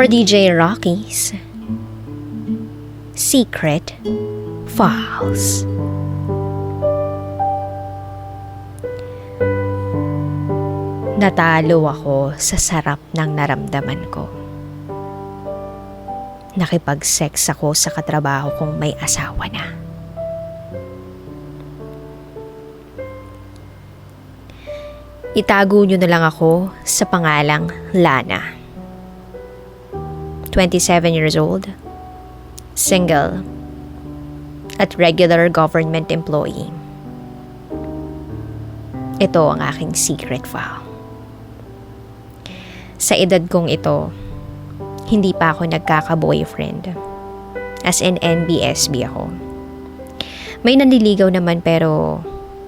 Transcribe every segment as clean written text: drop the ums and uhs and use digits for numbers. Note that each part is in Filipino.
for DJ Raqi's Secret Files. Natalo ako sa sarap ng naramdaman ko. Nakipag-sex ako sa katrabaho kong may asawa na. Itago nyo na lang ako sa pangalang Lana. 27 years old, single, at regular government employee. Ito ang aking secret file. Sa edad kong ito, hindi pa ako nagkaka-boyfriend. As in NBSB ako. May nanliligaw naman pero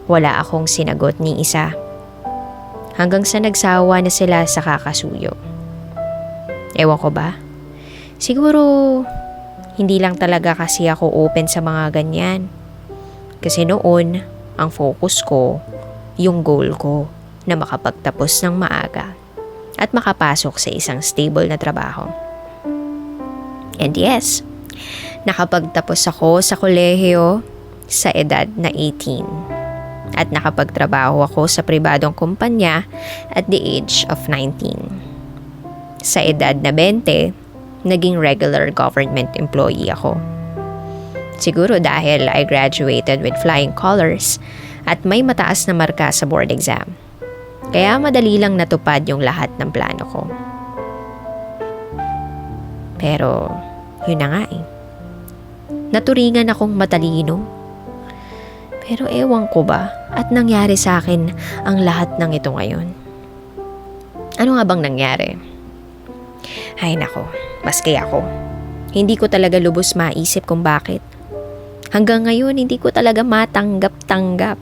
wala akong sinagot ni isa. Hanggang sa nagsawa na sila sa kakasuyo. Ewan ko ba? Siguro hindi lang talaga kasi ako open sa mga ganyan. Kasi noon, ang focus ko, yung goal ko na makapagtapos ng maaga at makapasok sa isang stable na trabaho. And yes, nakapagtapos ako sa kolehiyo sa edad na 18 at nakapagtrabaho ako sa pribadong kumpanya at the age of 19. Sa edad na 20, naging regular government employee ako. Siguro dahil I graduated with flying colors at may mataas na marka sa board exam. Kaya madali lang natupad yung lahat ng plano ko. Pero, yun na nga eh. Naturingan akong matalino. Pero ewan ko ba at nangyari sa akin ang lahat ng ito ngayon? Ano nga bang nangyari? Ay nako, maski ako. Hindi ko talaga lubos maisip kung bakit. Hanggang ngayon hindi ko talaga matanggap-tanggap.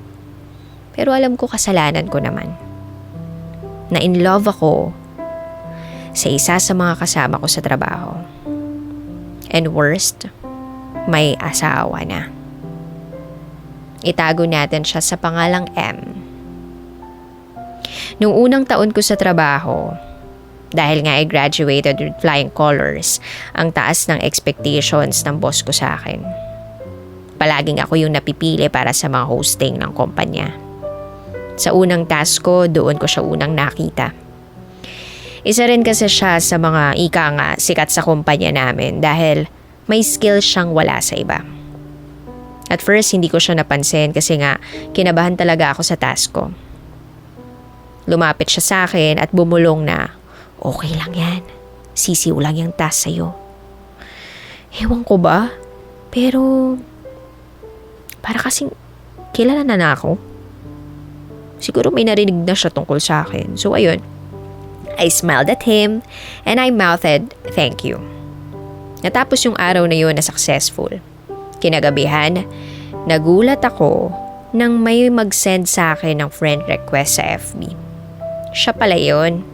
Pero alam ko kasalanan ko naman. Na in love ako sa isa sa mga kasama ko sa trabaho. And worst, may asawa na. Itago natin siya sa pangalang M. Nung unang taon ko sa trabaho, dahil nga I graduated with flying colors, ang taas ng expectations ng boss ko sa akin. Palaging ako yung napipili para sa mga hosting ng kumpanya. Sa unang task ko, doon ko siya unang nakita. Isa rin kasi siya sa mga ika nga sikat sa kumpanya namin dahil may skill siyang wala sa iba. At first, hindi ko siya napansin kasi nga kinabahan talaga ako sa task ko. Lumapit siya sa akin at bumulong na, okay lang yan. Sisiw lang yung task sa'yo. Ewan ko ba? Pero, para kasing kilala na ako. Siguro may narinig na siya tungkol sa akin. So ayun, I smiled at him and I mouthed, thank you. Natapos yung araw na yun na successful. Kinagabihan, nagulat ako nang may mag-send sa akin ng friend request sa FB. Siya pala yun.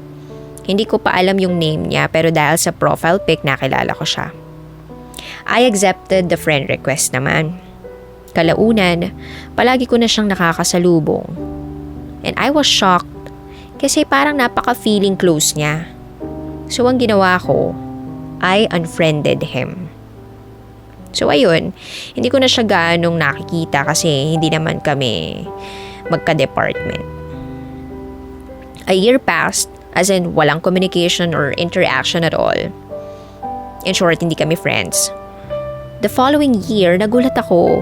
Hindi ko pa alam yung name niya pero dahil sa profile pic nakilala ko siya. I accepted the friend request naman. Kalaunan, palagi ko na siyang nakakasalubong. And I was shocked kasi parang napaka-feeling close niya. So ang ginawa ko, I unfriended him. So ayun, hindi ko na siya gaanong nakikita kasi hindi naman kami magka-department. A year passed, as in walang communication or interaction at all. In short, hindi kami friends. The following year, nagulat ako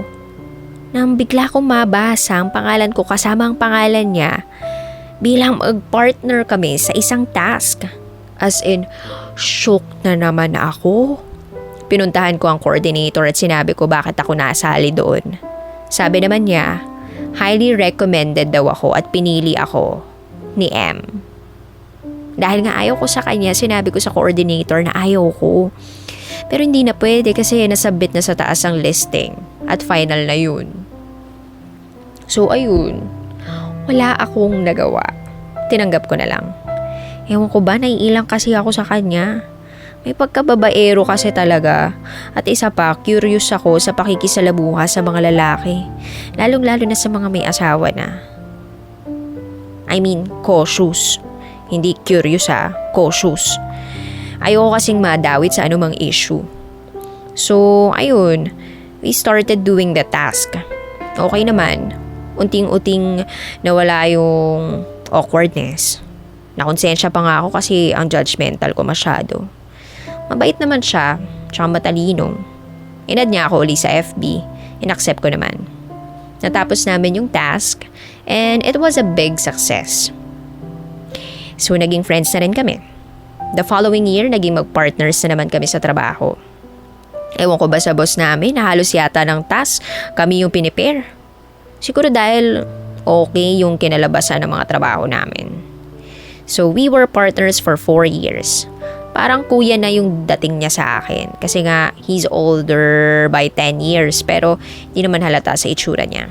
nang bigla kong mabasa ang pangalan ko kasama ang pangalan niya bilang mag-partner kami sa isang task. As in, shook na naman ako. Pinuntahan ko ang coordinator at sinabi ko bakit ako nasali doon. Sabi naman niya, highly recommended daw ako at pinili ako ni M. Dahil nga ayaw ko sa kanya, sinabi ko sa coordinator na ayaw ko. Pero hindi na pwede kasi nasabit na sa taas ang listing at final na yun. So ayun, wala akong nagawa. Tinanggap ko na lang. Ewan ko ba, naiilang kasi ako sa kanya. May pagkababaero kasi talaga. At isa pa, curious ako sa pakikisalamuha sa mga lalaki. Lalong-lalo na sa mga may asawa na. I mean, cautious. Hindi curious cautious. Ayoko kasing madawit sa anumang issue. So, ayun, we started doing the task. Okay naman. Unting-uting nawala yung awkwardness. Nakonsensya pa nga ako kasi ang judgmental ko masyado. Mabait naman siya, tsaka matalino. Inad niya ako uli sa FB. Inaccept ko naman. Natapos namin yung task and it was a big success. So, naging friends na rin kami. The following year, naging mag-partners na naman kami sa trabaho. Ewan ko ba sa boss namin na halos yata ng task kami yung pinipare. Siguro dahil okay yung kinalabasan ng mga trabaho namin. So, we were partners for 4 years. Parang kuya na yung dating niya sa akin. Kasi nga, he's older by 10 years. Pero, di naman halata sa itsura niya.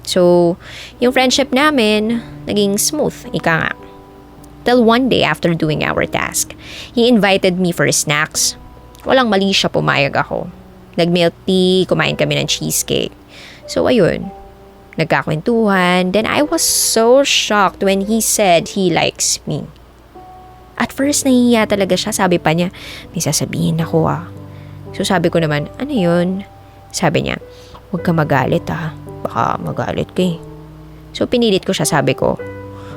So, yung friendship namin, naging smooth. Ika nga. Till one day after doing our task, he invited me for snacks. Walang mali siya, pumayag ako. Nag-milk tea, kumain kami ng cheesecake. So, ayun. Nagkakwentuhan. Then, I was so shocked when he said he likes me. At first, nahihiya talaga siya. Sabi pa niya, may sasabihin ako ah. So sabi ko naman, ano yun? Sabi niya, huwag ka magalit ah. Baka magalit ka eh. So pinilit ko siya, sabi ko,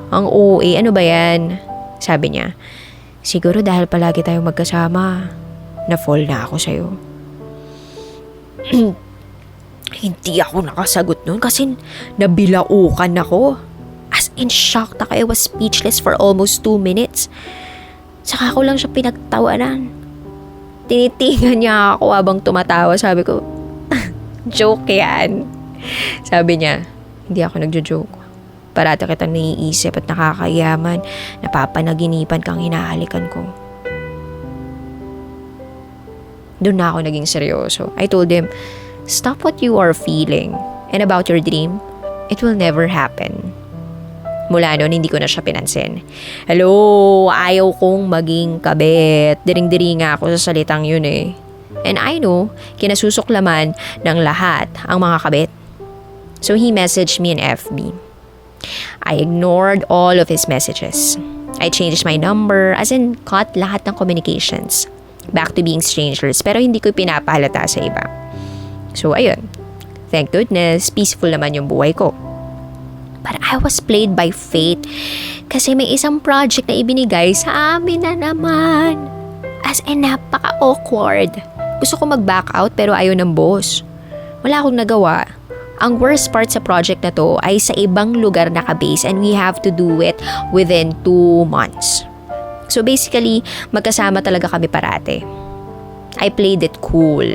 ang OA, ano ba yan? Sabi niya, siguro dahil palagi tayong magkasama, na-fall na ako sa'yo. Hindi ako nakasagot nun kasi nabilaukan ako. As in shocked ako, I was speechless for almost 2 minutes. Saka ko lang siya pinagtawanan. Tinitingan niya ako habang tumatawa. Sabi ko, joke yan. Sabi niya, hindi ako nagjo-joke. Parata kitang naiisip at nakakayaman. Napapanaginipan kang hinahalikan ko. Doon na ako naging seryoso. I told him, stop what you are feeling. And about your dream, it will never happen. Mula noon, hindi ko na siya pinansin. Hello, ayaw kong maging kabit. Diring-diri nga ako sa salitang yun eh. And I know, kinasusuklaman ng lahat ang mga kabit. So he messaged me in FB. I ignored all of his messages. I changed my number, as in cut lahat ng communications. Back to being strangers, pero hindi ko pinapahalata sa iba. So ayun, thank goodness, peaceful naman yung buhay ko. But I was played by fate kasi may isang project na ibinigay sa amin na naman. As in, napaka-awkward. Gusto ko mag-back out pero ayaw ng boss. Wala akong nagawa. Ang worst part sa project na to ay sa ibang lugar naka-base and we have to do it within 2 months. So basically, magkasama talaga kami parate. I played it cool.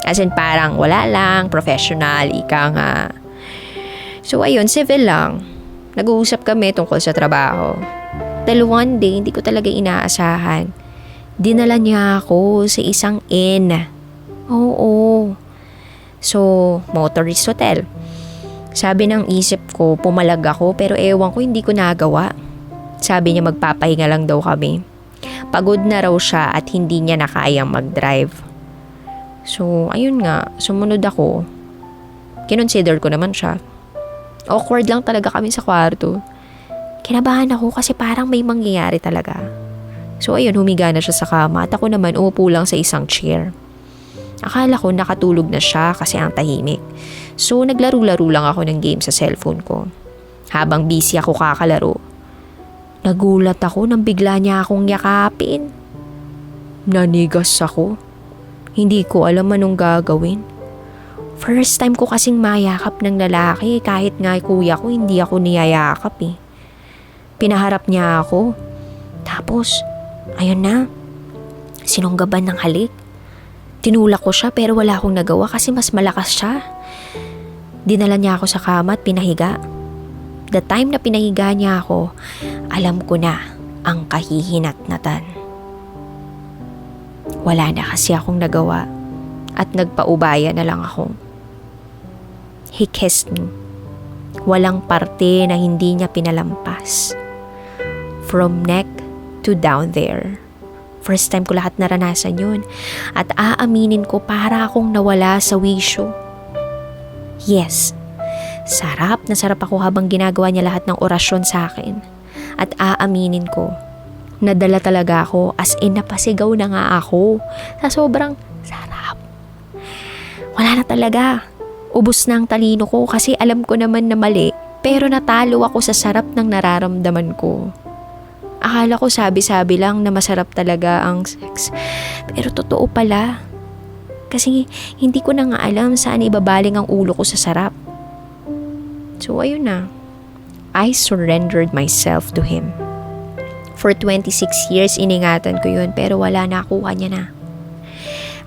As in parang wala lang, professional, ika nga. So ayun, civil lang. Nag-uusap kami tungkol sa trabaho. Till one day, hindi ko talaga inaasahan. Dinala niya ako sa isang inn. Oo. So, motorist hotel. Sabi ng isip ko, pumalag ako pero ewan ko hindi ko nagawa. Sabi niya magpapahinga lang daw kami. Pagod na raw siya at hindi niya na kayang mag-drive. So, ayun nga, sumunod ako. Kinonsider ko naman siya. Awkward lang talaga kami sa kwarto. Kinabahan ako kasi parang may mangyayari talaga. So ayun, humiga na siya sa kama at ako naman umupo lang sa isang chair. Akala ko nakatulog na siya kasi ang tahimik. So naglaro-laro lang ako ng game sa cellphone ko. Habang busy ako kakalaro, nagulat ako nang bigla niya akong yakapin. Nanigas ako. Hindi ko alam anong gagawin. First time ko kasing mayakap ng lalaki kahit nga kuya ko hindi ako niyayakap eh. Pinaharap niya ako. Tapos, ayun na. Sinunggaban ng halik. Tinulak ko siya pero wala akong nagawa kasi mas malakas siya. Dinala niya ako sa kama at pinahiga. The time na pinahiga niya ako, alam ko na ang kahihinatnatan. Wala na kasi akong nagawa at nagpaubaya na lang ako. He kissed me. Walang parte na hindi niya pinalampas. From neck to down there. First time ko lahat naranasan yun. At aaminin ko para akong nawala sa wisyo. Yes, sarap na sarap ako habang ginagawa niya lahat ng orasyon sa akin. At aaminin ko, Nadala talaga ako, as in napasigaw na nga ako. Sa sobrang sarap. Wala na talaga. Ubus na ang talino ko kasi alam ko naman na mali. Pero natalo ako sa sarap ng nararamdaman ko. Akala ko sabi-sabi lang na masarap talaga ang sex. Pero totoo pala. Kasi hindi ko na nga alam saan ibabaling ang ulo ko sa sarap. So ayun na. I surrendered myself to him. For 26 years iningatan ko yun pero wala na, kuha niya na.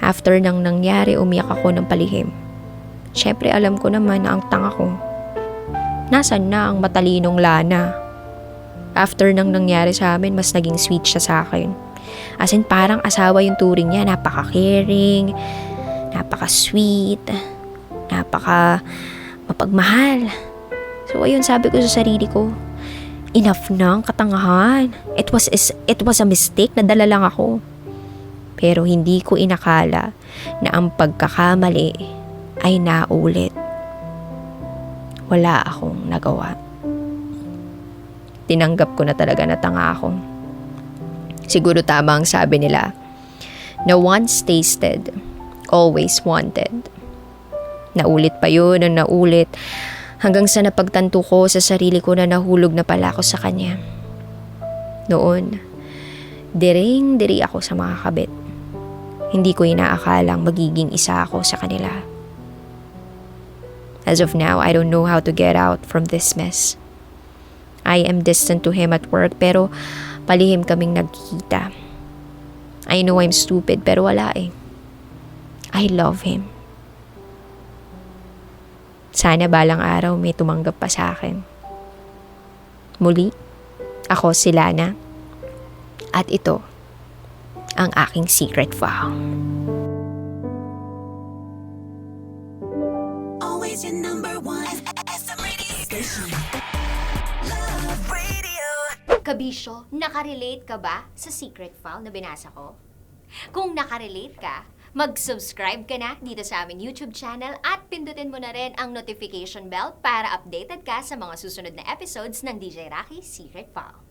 After nang nangyari, umiyak ako ng palihim. Syempre alam ko naman na ang tanga ko. Nasaan na ang matalinong Lana? After nang nangyari sa amin, mas naging sweet siya sa akin. As in, parang asawa yung turing niya. Napaka-caring, napaka-sweet, napaka-mapagmahal. So, ayun, sabi ko sa sarili ko, enough na ang katangahan. It was a mistake, nadala lang ako. Pero hindi ko inakala na ang pagkakamali ay naulit. Wala akong nagawa. Tinanggap ko na talaga na tanga ako. Siguro tama ang sabi nila, na once tasted, always wanted. Naulit pa yun ang naulit hanggang sa napagtanto ko sa sarili ko na nahulog na pala ako sa kanya. Noon, diring-diri ako sa mga kabit. Hindi ko inaakalang magiging isa ako sa kanila. As of now, I don't know how to get out from this mess. I am distant to him at work pero palihim kaming nagkikita. I know I'm stupid pero wala eh. I love him. Sana balang araw may tumanggap pa sa akin. Muli, ako si Lana. At ito, ang aking secret file. Always your number one FM radio station. Love Radio. Kabisyo, nakarelate ka ba sa secret file na binasa ko? Kung nakarelate ka, mag-subscribe ka na dito sa aming YouTube channel at pindutin mo na rin ang notification bell para updated ka sa mga susunod na episodes ng DJ Raqi Secret File.